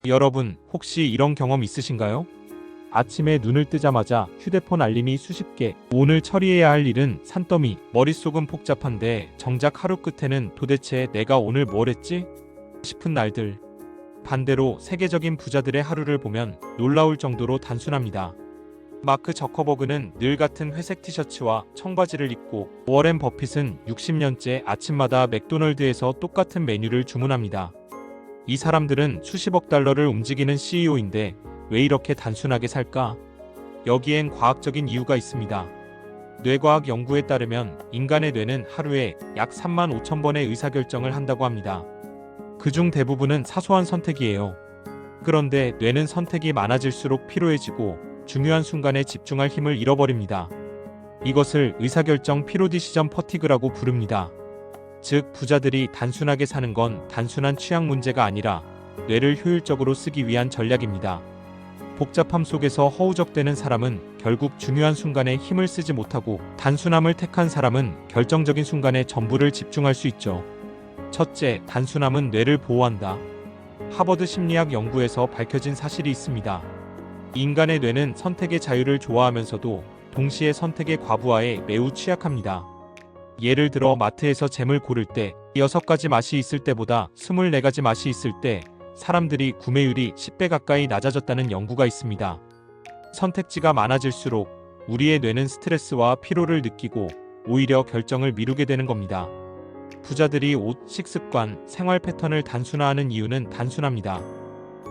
여러분, 혹시 이런 경험 있으신가요? 아침에 눈을 뜨자마자 휴대폰 알림이 수십 개, 오늘 처리해야 할 일은 산더미, 머릿속은 복잡한데 정작 하루 끝에는 도대체 내가 오늘 뭘 했지? 싶은 날들. 반대로 세계적인 부자들의 하루를 보면 놀라울 정도로 단순합니다. 마크 저커버그는 늘 같은 회색 티셔츠와 청바지를 입고, 워렌 버핏은 60년째 아침마다 맥도널드에서 똑같은 메뉴를 주문합니다. 이 사람들은 수십억 달러를 움직이는 CEO인데 왜 이렇게 단순하게 살까? 여기엔 과학적인 이유가 있습니다. 뇌과학 연구에 따르면 인간의 뇌는 하루에 약 35,000번의 의사결정을 한다고 합니다. 그중 대부분은 사소한 선택이에요. 그런데 뇌는 선택이 많아질수록 피로해지고 중요한 순간에 집중할 힘을 잃어버립니다. 이것을 의사결정 피로 디시전 퍼티그라고 부릅니다. 즉, 부자들이 단순하게 사는 건 단순한 취향 문제가 아니라 뇌를 효율적으로 쓰기 위한 전략입니다. 복잡함 속에서 허우적대는 사람은 결국 중요한 순간에 힘을 쓰지 못하고, 단순함을 택한 사람은 결정적인 순간에 전부를 집중할 수 있죠. 첫째, 단순함은 뇌를 보호한다. 하버드 심리학 연구에서 밝혀진 사실이 있습니다. 인간의 뇌는 선택의 자유를 좋아하면서도 동시에 선택의 과부하에 매우 취약합니다. 예를 들어 마트에서 잼을 고를 때 6가지 맛이 있을 때보다 24가지 맛이 있을 때 사람들이 구매율이 10배 가까이 낮아졌다는 연구가 있습니다. 선택지가 많아질수록 우리의 뇌는 스트레스와 피로를 느끼고 오히려 결정을 미루게 되는 겁니다. 부자들이 옷, 식습관, 생활 패턴을 단순화하는 이유는 단순합니다.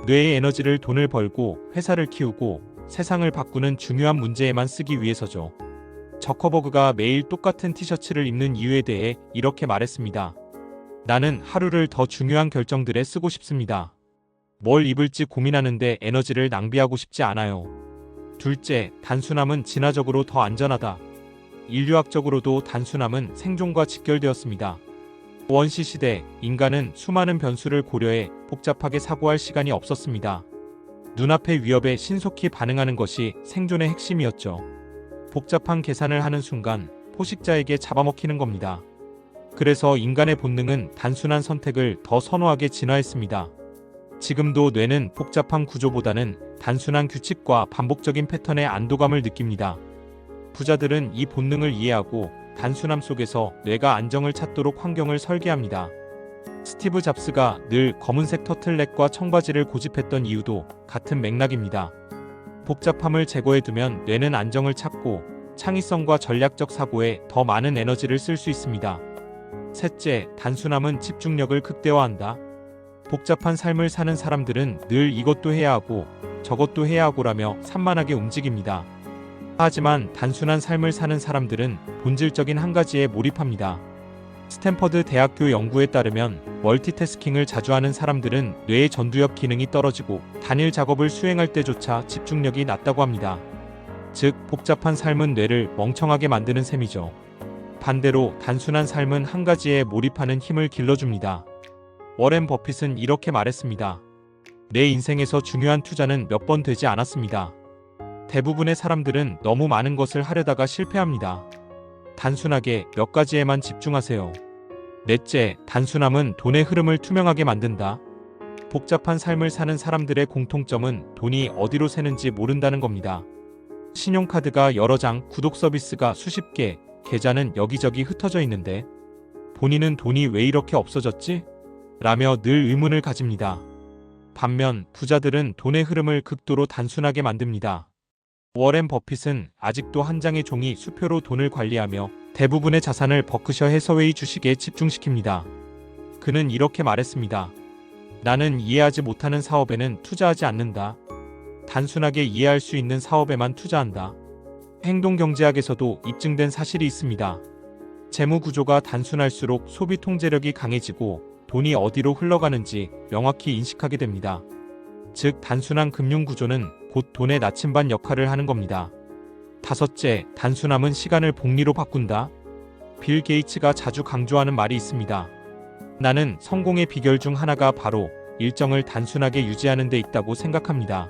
뇌의 에너지를 돈을 벌고 회사를 키우고 세상을 바꾸는 중요한 문제에만 쓰기 위해서죠. 저커버그가 매일 똑같은 티셔츠를 입는 이유에 대해 이렇게 말했습니다. 나는 하루를 더 중요한 결정들에 쓰고 싶습니다. 뭘 입을지 고민하는데 에너지를 낭비하고 싶지 않아요. 둘째, 단순함은 진화적으로 더 안전하다. 인류학적으로도 단순함은 생존과 직결되었습니다. 원시 시대, 인간은 수많은 변수를 고려해 복잡하게 사고할 시간이 없었습니다. 눈앞의 위협에 신속히 반응하는 것이 생존의 핵심이었죠. 복잡한 계산을 하는 순간 포식자에게 잡아먹히는 겁니다. 그래서 인간의 본능은 단순한 선택을 더 선호하게 진화했습니다. 지금도 뇌는 복잡한 구조보다는 단순한 규칙과 반복적인 패턴의 안도감을 느낍니다. 부자들은 이 본능을 이해하고 단순함 속에서 뇌가 안정을 찾도록 환경을 설계합니다. 스티브 잡스가 늘 검은색 터틀넥과 청바지를 고집했던 이유도 같은 맥락입니다. 복잡함을 제거해두면 뇌는 안정을 찾고 창의성과 전략적 사고에 더 많은 에너지를 쓸 수 있습니다. 셋째, 단순함은 집중력을 극대화한다. 복잡한 삶을 사는 사람들은 늘 이것도 해야 하고 저것도 해야 하고라며 산만하게 움직입니다. 하지만 단순한 삶을 사는 사람들은 본질적인 한 가지에 몰입합니다. 스탠퍼드 대학교 연구에 따르면 멀티태스킹을 자주 하는 사람들은 뇌의 전두엽 기능이 떨어지고 단일 작업을 수행할 때조차 집중력이 낮다고 합니다. 즉, 복잡한 삶은 뇌를 멍청하게 만드는 셈이죠. 반대로 단순한 삶은 한 가지에 몰입하는 힘을 길러줍니다. 워렌 버핏은 이렇게 말했습니다. 내 인생에서 중요한 투자는 몇 번 되지 않았습니다. 대부분의 사람들은 너무 많은 것을 하려다가 실패합니다. 단순하게 몇 가지에만 집중하세요. 넷째, 단순함은 돈의 흐름을 투명하게 만든다. 복잡한 삶을 사는 사람들의 공통점은 돈이 어디로 새는지 모른다는 겁니다. 신용카드가 여러 장, 구독 서비스가 수십 개, 계좌는 여기저기 흩어져 있는데 본인은 돈이 왜 이렇게 없어졌지? 라며 늘 의문을 가집니다. 반면 부자들은 돈의 흐름을 극도로 단순하게 만듭니다. 워렌 버핏은 아직도 한 장의 종이 수표로 돈을 관리하며 대부분의 자산을 버크셔 해서웨이 주식에 집중시킵니다. 그는 이렇게 말했습니다. 나는 이해하지 못하는 사업에는 투자하지 않는다. 단순하게 이해할 수 있는 사업에만 투자한다. 행동경제학에서도 입증된 사실이 있습니다. 재무 구조가 단순할수록 소비 통제력이 강해지고 돈이 어디로 흘러가는지 명확히 인식하게 됩니다. 즉, 단순한 금융 구조는 곧 돈의 나침반 역할을 하는 겁니다. 다섯째, 단순함은 시간을 복리로 바꾼다. 빌 게이츠가 자주 강조하는 말이 있습니다. 나는 성공의 비결 중 하나가 바로 일정을 단순하게 유지하는 데 있다고 생각합니다.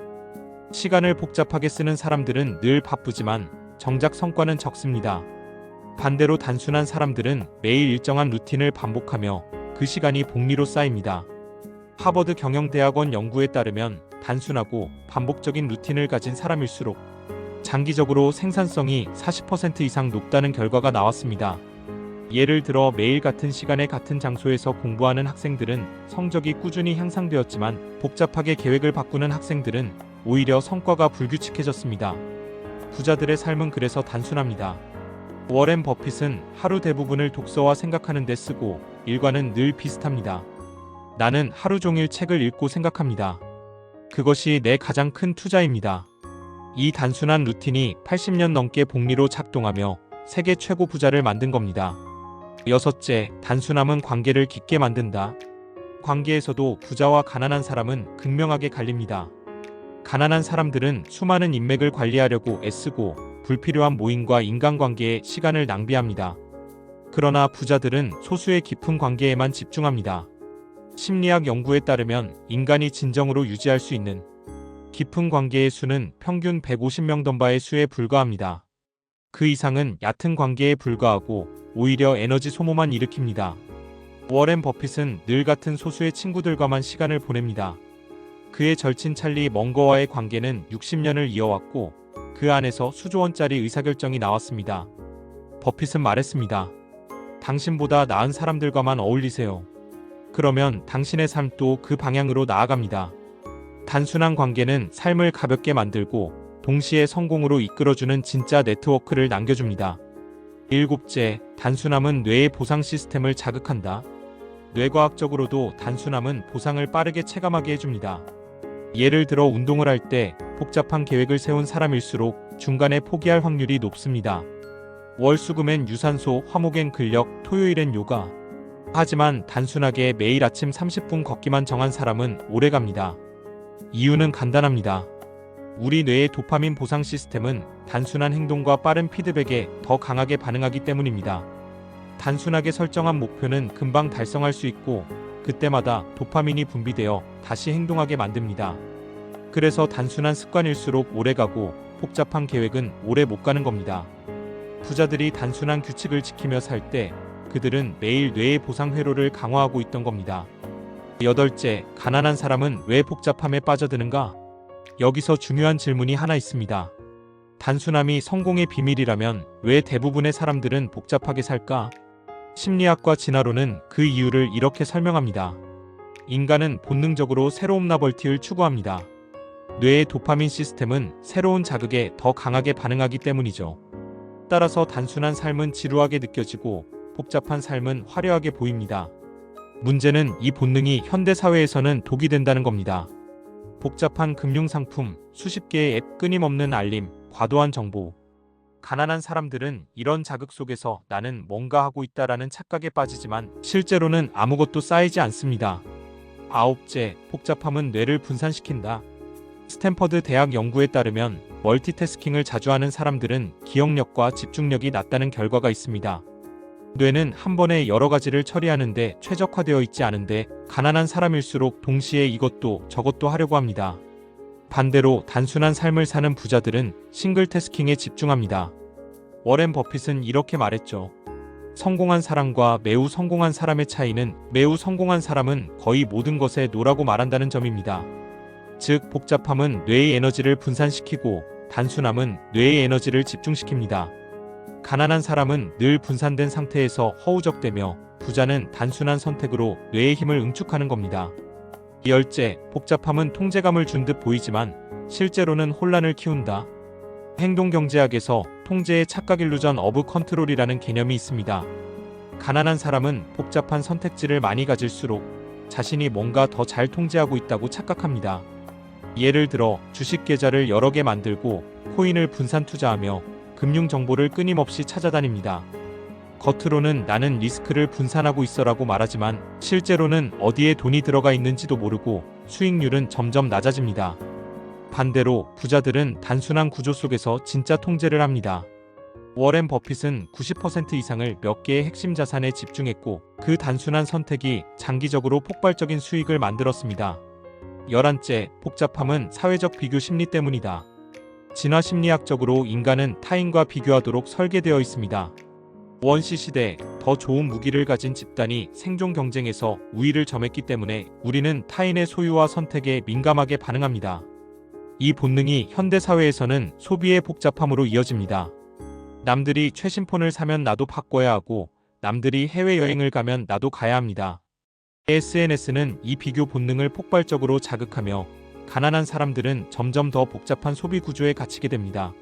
시간을 복잡하게 쓰는 사람들은 늘 바쁘지만 정작 성과는 적습니다. 반대로 단순한 사람들은 매일 일정한 루틴을 반복하며 그 시간이 복리로 쌓입니다. 하버드 경영대학원 연구에 따르면 단순하고 반복적인 루틴을 가진 사람일수록 장기적으로 생산성이 40% 이상 높다는 결과가 나왔습니다. 예를 들어 매일 같은 시간에 같은 장소에서 공부하는 학생들은 성적이 꾸준히 향상되었지만 복잡하게 계획을 바꾸는 학생들은 오히려 성과가 불규칙해졌습니다. 부자들의 삶은 그래서 단순합니다. 워렌 버핏은 하루 대부분을 독서와 생각하는 데 쓰고 일과는 늘 비슷합니다. 나는 하루 종일 책을 읽고 생각합니다. 그것이 내 가장 큰 투자입니다. 이 단순한 루틴이 80년 넘게 복리로 작동하며 세계 최고 부자를 만든 겁니다. 여섯째, 단순함은 관계를 깊게 만든다. 관계에서도 부자와 가난한 사람은 극명하게 갈립니다. 가난한 사람들은 수많은 인맥을 관리하려고 애쓰고 불필요한 모임과 인간관계에 시간을 낭비합니다. 그러나 부자들은 소수의 깊은 관계에만 집중합니다. 심리학 연구에 따르면 인간이 진정으로 유지할 수 있는 깊은 관계의 수는 평균 150명 덤바의 수에 불과합니다. 그 이상은 얕은 관계에 불과하고 오히려 에너지 소모만 일으킵니다. 워렌 버핏은 늘 같은 소수의 친구들과만 시간을 보냅니다. 그의 절친 찰리 멍거와의 관계는 60년을 이어왔고 그 안에서 수조 원짜리 의사결정이 나왔습니다. 버핏은 말했습니다. 당신보다 나은 사람들과만 어울리세요. 그러면 당신의 삶도 그 방향으로 나아갑니다. 단순한 관계는 삶을 가볍게 만들고 동시에 성공으로 이끌어주는 진짜 네트워크를 남겨줍니다. 일곱째, 단순함은 뇌의 보상 시스템을 자극한다. 뇌과학적으로도 단순함은 보상을 빠르게 체감하게 해줍니다. 예를 들어 운동을 할 때 복잡한 계획을 세운 사람일수록 중간에 포기할 확률이 높습니다. 월수금엔 유산소, 화목엔 근력, 토요일엔 요가. 하지만 단순하게 매일 아침 30분 걷기만 정한 사람은 오래갑니다. 이유는 간단합니다. 우리 뇌의 도파민 보상 시스템은 단순한 행동과 빠른 피드백에 더 강하게 반응하기 때문입니다. 단순하게 설정한 목표는 금방 달성할 수 있고 그때마다 도파민이 분비되어 다시 행동하게 만듭니다. 그래서 단순한 습관일수록 오래가고 복잡한 계획은 오래 못 가는 겁니다. 부자들이 단순한 규칙을 지키며 살 때 그들은 매일 뇌의 보상 회로를 강화하고 있던 겁니다. 여덟째, 가난한 사람은 왜 복잡함에 빠져드는가? 여기서 중요한 질문이 하나 있습니다. 단순함이 성공의 비밀이라면 왜 대부분의 사람들은 복잡하게 살까? 심리학과 진화론은 그 이유를 이렇게 설명합니다. 인간은 본능적으로 새로운 나벌티를 추구합니다. 뇌의 도파민 시스템은 새로운 자극에 더 강하게 반응하기 때문이죠. 따라서 단순한 삶은 지루하게 느껴지고 복잡한 삶은 화려하게 보입니다. 문제는 이 본능이 현대 사회에서는 독이 된다는 겁니다. 복잡한 금융상품, 수십 개의 앱, 끊임없는 알림, 과도한 정보. 가난한 사람들은 이런 자극 속에서 나는 뭔가 하고 있다라는 착각에 빠지지만 실제로는 아무것도 쌓이지 않습니다. 아홉째, 복잡함은 뇌를 분산시킨다. 스탠퍼드 대학 연구에 따르면 멀티태스킹을 자주 하는 사람들은 기억력과 집중력이 낮다는 결과가 있습니다. 뇌는 한 번에 여러 가지를 처리하는데 최적화되어 있지 않은데 가난한 사람일수록 동시에 이것도 저것도 하려고 합니다. 반대로 단순한 삶을 사는 부자들은 싱글태스킹에 집중합니다. 워렌 버핏은 이렇게 말했죠. 성공한 사람과 매우 성공한 사람의 차이는 매우 성공한 사람은 거의 모든 것에 노라고 말한다는 점입니다. 즉, 복잡함은 뇌의 에너지를 분산시키고 단순함은 뇌의 에너지를 집중시킵니다. 가난한 사람은 늘 분산된 상태에서 허우적대며 부자는 단순한 선택으로 뇌의 힘을 응축하는 겁니다. 열째, 복잡함은 통제감을 준 듯 보이지만 실제로는 혼란을 키운다. 행동경제학에서 통제의 착각 일루전 오브 컨트롤이라는 개념이 있습니다. 가난한 사람은 복잡한 선택지를 많이 가질수록 자신이 뭔가 더 잘 통제하고 있다고 착각합니다. 예를 들어 주식 계좌를 여러 개 만들고 코인을 분산 투자하며 금융 정보를 끊임없이 찾아다닙니다. 겉으로는 나는 리스크를 분산하고 있어라고 말하지만 실제로는 어디에 돈이 들어가 있는지도 모르고 수익률은 점점 낮아집니다. 반대로 부자들은 단순한 구조 속에서 진짜 통제를 합니다. 워렌 버핏은 90% 이상을 몇 개의 핵심 자산에 집중했고 그 단순한 선택이 장기적으로 폭발적인 수익을 만들었습니다. 11째, 복잡함은 사회적 비교 심리 때문이다. 진화 심리학적으로 인간은 타인과 비교하도록 설계되어 있습니다. 원시 시대 더 좋은 무기를 가진 집단이 생존 경쟁에서 우위를 점했기 때문에 우리는 타인의 소유와 선택에 민감하게 반응합니다. 이 본능이 현대 사회에서는 소비의 복잡함으로 이어집니다. 남들이 최신 폰을 사면 나도 바꿔야 하고 남들이 해외여행을 가면 나도 가야 합니다. SNS는 이 비교 본능을 폭발적으로 자극하며 가난한 사람들은 점점 더 복잡한 소비 구조에 갇히게 됩니다.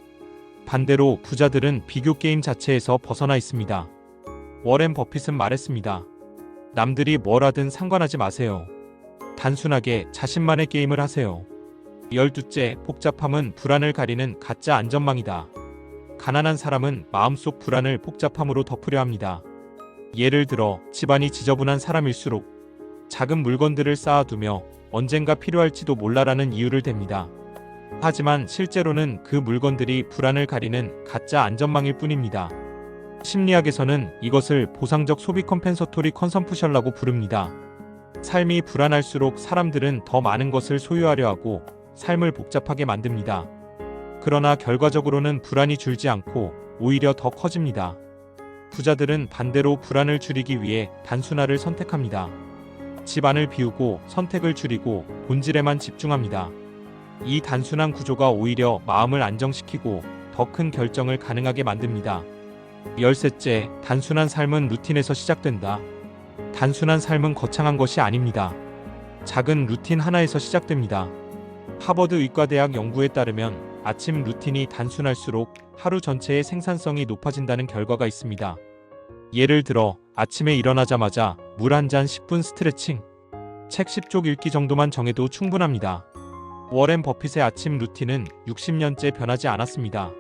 반대로 부자들은 비교 게임 자체에서 벗어나 있습니다. 워렌 버핏은 말했습니다. 남들이 뭘 하든 상관하지 마세요. 단순하게 자신만의 게임을 하세요. 12째, 복잡함은 불안을 가리는 가짜 안전망이다. 가난한 사람은 마음속 불안을 복잡함으로 덮으려 합니다. 예를 들어 집안이 지저분한 사람일수록 작은 물건들을 쌓아두며 언젠가 필요할지도 몰라라는 이유를 댑니다. 하지만 실제로는 그 물건들이 불안을 가리는 가짜 안전망일 뿐입니다. 심리학에서는 이것을 보상적 소비 컴펜서토리 컨섬푸션이라고 부릅니다. 삶이 불안할수록 사람들은 더 많은 것을 소유하려 하고 삶을 복잡하게 만듭니다. 그러나 결과적으로는 불안이 줄지 않고 오히려 더 커집니다. 부자들은 반대로 불안을 줄이기 위해 단순화를 선택합니다. 집안을 비우고 선택을 줄이고 본질에만 집중합니다. 이 단순한 구조가 오히려 마음을 안정시키고 더 큰 결정을 가능하게 만듭니다. 13째, 단순한 삶은 루틴에서 시작된다. 단순한 삶은 거창한 것이 아닙니다. 작은 루틴 하나에서 시작됩니다. 하버드 의과대학 연구에 따르면 아침 루틴이 단순할수록 하루 전체의 생산성이 높아진다는 결과가 있습니다. 예를 들어 아침에 일어나자마자 물 한 잔 10분 스트레칭, 책 10쪽 읽기 정도만 정해도 충분합니다. 워렌 버핏의 아침 루틴은 60년째 변하지 않았습니다.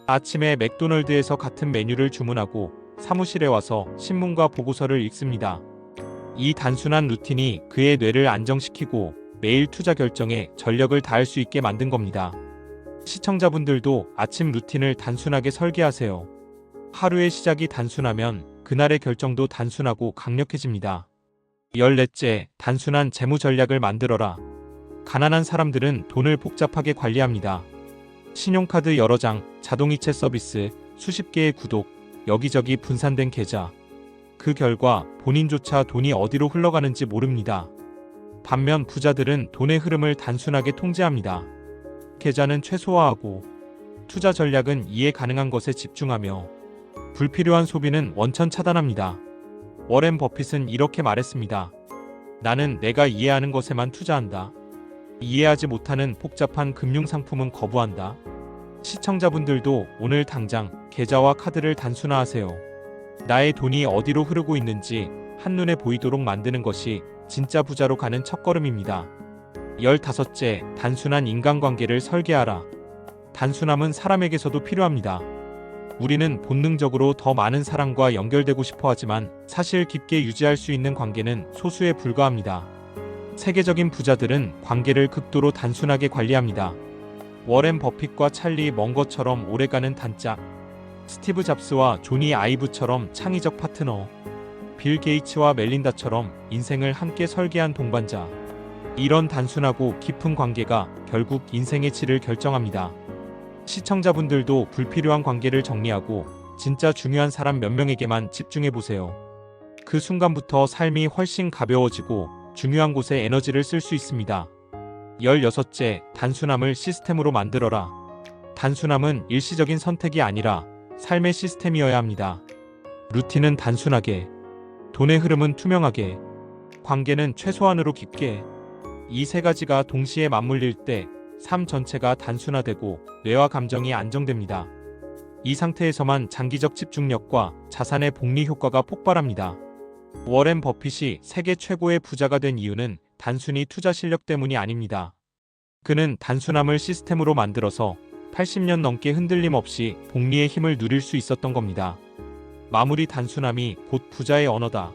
아침에 맥도널드에서 같은 메뉴를 주문하고 사무실에 와서 신문과 보고서를 읽습니다. 이 단순한 루틴이 그의 뇌를 안정시키고 매일 투자 결정에 전력을 다할 수 있게 만든 겁니다. 시청자분들도 아침 루틴을 단순하게 설계하세요. 하루의 시작이 단순하면 그날의 결정도 단순하고 강력해집니다. 14째, 단순한 재무 전략을 만들어라. 가난한 사람들은 돈을 복잡하게 관리합니다. 신용카드 여러 장, 자동이체 서비스, 수십 개의 구독, 여기저기 분산된 계좌. 그 결과 본인조차 돈이 어디로 흘러가는지 모릅니다. 반면 부자들은 돈의 흐름을 단순하게 통제합니다. 계좌는 최소화하고 투자 전략은 이해 가능한 것에 집중하며 불필요한 소비는 원천 차단합니다. 워렌 버핏은 이렇게 말했습니다. 나는 내가 이해하는 것에만 투자한다. 이해하지 못하는 복잡한 금융상품은 거부한다. 시청자분들도 오늘 당장 계좌와 카드를 단순화하세요. 나의 돈이 어디로 흐르고 있는지 한눈에 보이도록 만드는 것이 진짜 부자로 가는 첫걸음입니다. 15째, 단순한 인간관계를 설계하라. 단순함은 사람에게서도 필요합니다. 우리는 본능적으로 더 많은 사람과 연결되고 싶어 하지만 사실 깊게 유지할 수 있는 관계는 소수에 불과합니다. 세계적인 부자들은 관계를 극도로 단순하게 관리합니다. 워렌 버핏과 찰리 먼거처럼 오래가는 단짝, 스티브 잡스와 조니 아이브처럼 창의적 파트너, 빌 게이츠와 멜린다처럼 인생을 함께 설계한 동반자. 이런 단순하고 깊은 관계가 결국 인생의 질을 결정합니다. 시청자분들도 불필요한 관계를 정리하고 진짜 중요한 사람 몇 명에게만 집중해보세요. 그 순간부터 삶이 훨씬 가벼워지고 중요한 곳에 에너지를 쓸 수 있습니다. 16째, 단순함을 시스템으로 만들어라. 단순함은 일시적인 선택이 아니라 삶의 시스템이어야 합니다. 루틴은 단순하게, 돈의 흐름은 투명하게, 관계는 최소한으로 깊게. 이 세 가지가 동시에 맞물릴 때 삶 전체가 단순화되고 뇌와 감정이 안정됩니다. 이 상태에서만 장기적 집중력과 자산의 복리 효과가 폭발합니다. 워렌 버핏이 세계 최고의 부자가 된 이유는 단순히 투자 실력 때문이 아닙니다. 그는 단순함을 시스템으로 만들어서 80년 넘게 흔들림 없이 복리의 힘을 누릴 수 있었던 겁니다. 마무리, 단순함이 곧 부자의 언어다.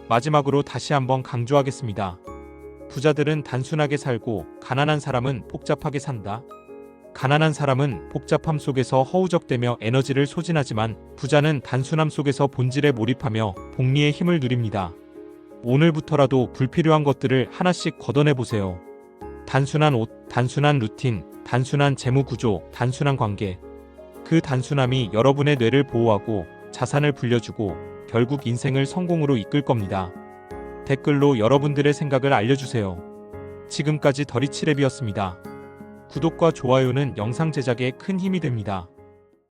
마지막으로 다시 한번 강조하겠습니다. 부자들은 단순하게 살고 가난한 사람은 복잡하게 산다. 가난한 사람은 복잡함 속에서 허우적대며 에너지를 소진하지만 부자는 단순함 속에서 본질에 몰입하며 복리의 힘을 누립니다. 오늘부터라도 불필요한 것들을 하나씩 걷어내보세요. 단순한 옷, 단순한 루틴, 단순한 재무 구조, 단순한 관계. 그 단순함이 여러분의 뇌를 보호하고 자산을 불려주고 결국 인생을 성공으로 이끌 겁니다. 댓글로 여러분들의 생각을 알려주세요. 지금까지 더리치랩이었습니다. 구독과 좋아요는 영상 제작에 큰 힘이 됩니다.